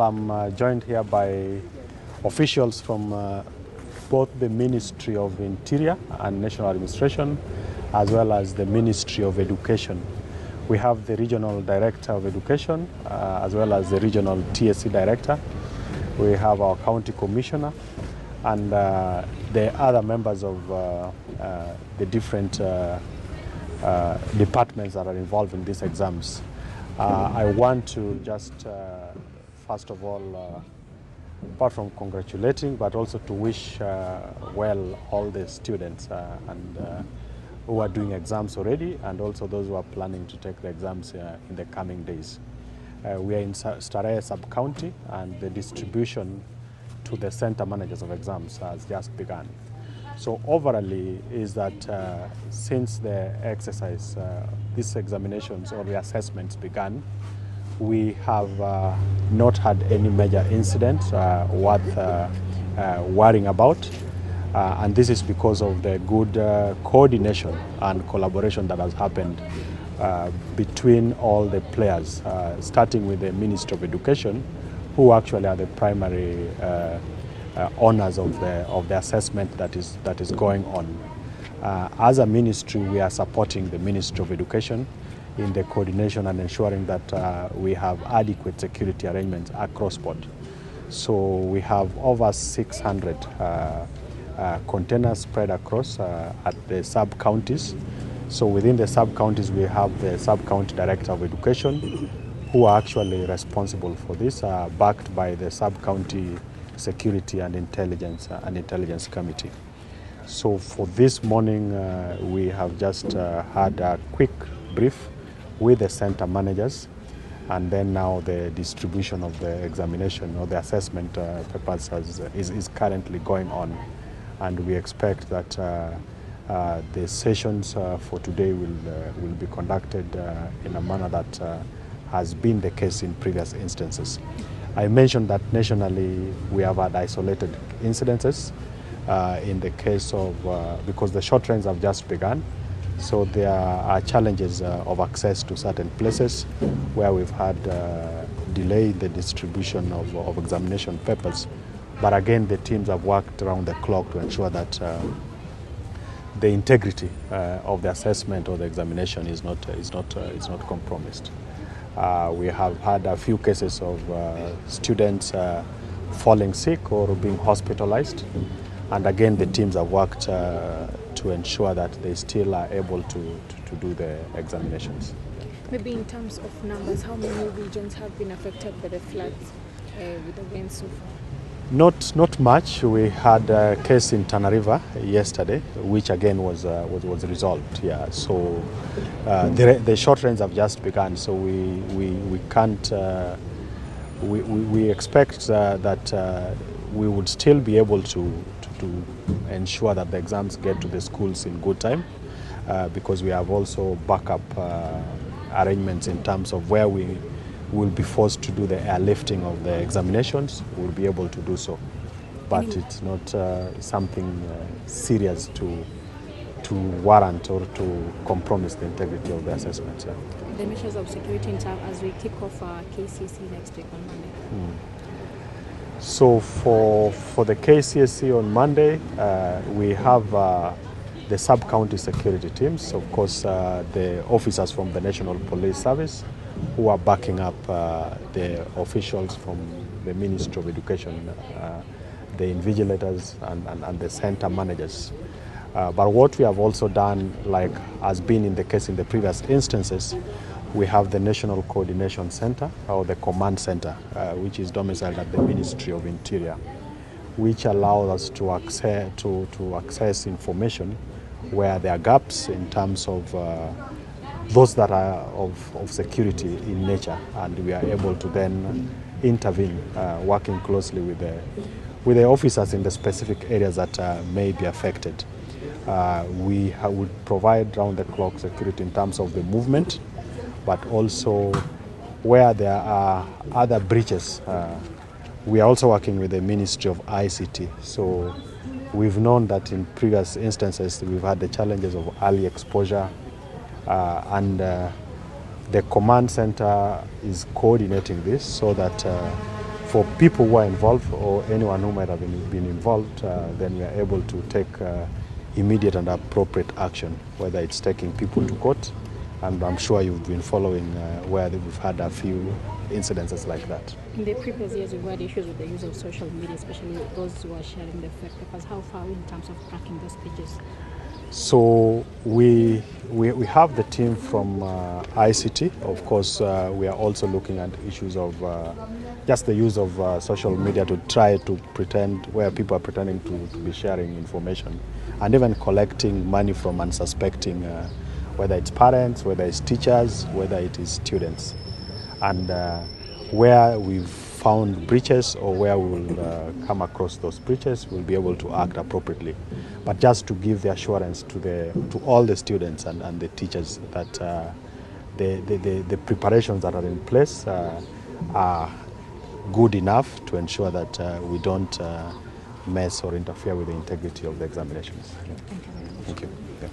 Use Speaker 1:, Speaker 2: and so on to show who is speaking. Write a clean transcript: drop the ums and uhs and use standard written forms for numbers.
Speaker 1: I'm joined here by officials from both the Ministry of Interior and National Administration, as well as the Ministry of Education. We have the Regional Director of Education, as well as the Regional TSC Director. We have our County Commissioner, and the other members of the different departments that are involved in these exams. I want to just first of all, apart from congratulating, but also to wish well all the students who are doing exams already, and also those who are planning to take the exams in the coming days. We are in Starehe sub-county, and the distribution to the center managers of exams has just begun. So overall is that since the exercise, these examinations or the assessments began, we have not had any major incident worth worrying about. And this is because of the good coordination and collaboration that has happened between all the players, starting with the Ministry of Education, who actually are the primary owners of the assessment that is going on. As a ministry, we are supporting the Ministry of Education in the coordination and ensuring that we have adequate security arrangements across board. So we have over 600 containers spread across at the sub-counties. So within the sub-counties, we have the sub-county director of education, who are actually responsible for this, backed by the sub-county security and intelligence committee. So for this morning, we have just had a quick brief with the center managers, and then now the distribution of the examination or the assessment papers is currently going on, and we expect that the sessions for today will be conducted in a manner that has been the case in previous instances. I mentioned that nationally we have had isolated incidences in the case of, because the short trains have just begun, so there are challenges of access to certain places where we've had delay in the distribution of examination papers. But again, the teams have worked around the clock to ensure that the integrity of the assessment or the examination is not compromised. We have had a few cases of students falling sick or being hospitalized, and again the teams have worked to ensure that they still are able to do the examinations.
Speaker 2: Maybe in terms of numbers, how many regions have been affected by the floods with the rain so far?
Speaker 1: Not much. We had a case in Tana River yesterday, which again was resolved. Yeah. So the short rains have just begun. So we can't. We expect that we would still be able to ensure that the exams get to the schools in good time, because we have also backup arrangements in terms of where we will be forced to do the airlifting of the examinations. We'll be able to do so, but it's not something serious to warrant or to compromise the integrity of the assessments. Yeah.
Speaker 2: The measures of security in time as we kick off our KCSE next week on Monday.
Speaker 1: So for the KCSE on Monday, we have the sub-county security teams, of course, the officers from the National Police Service, who are backing up the officials from the Ministry of Education, the invigilators and the center managers. But what we have also done, like has been in the case in the previous instances, we have the National Coordination Center, or the Command Center, which is domiciled at the Ministry of Interior, which allows us to access information where there are gaps in terms of those that are of security in nature, and we are able to then intervene, working closely with the officers in the specific areas that may be affected. We would provide round-the-clock security in terms of the movement, but also where there are other breaches. We are also working with the Ministry of ICT. So we've known that in previous instances we've had the challenges of early exposure, and the command center is coordinating this so that For people who are involved or anyone who might have been involved, then we are able to take immediate and appropriate action, whether it's taking people to court, and I'm sure you've been following where we've had a few incidences like that.
Speaker 2: In the previous years, we've had issues with the use of social media, especially those who are sharing the fake papers. How far in terms of tracking those pages?
Speaker 1: So we have the team from ICT. Of course, we are also looking at issues of just the use of social media to try to pretend where people are pretending to be sharing information, and even collecting money from unsuspecting, whether it's parents, whether it's teachers, whether it is students. And where we've found breaches or where we will come across those breaches, we'll be able to act appropriately. But just to give the assurance to all the students and the teachers that the preparations that are in place are good enough to ensure that we don't mess or interfere with the integrity of the examinations.
Speaker 2: Thank you very much.
Speaker 1: Thank you. Yeah.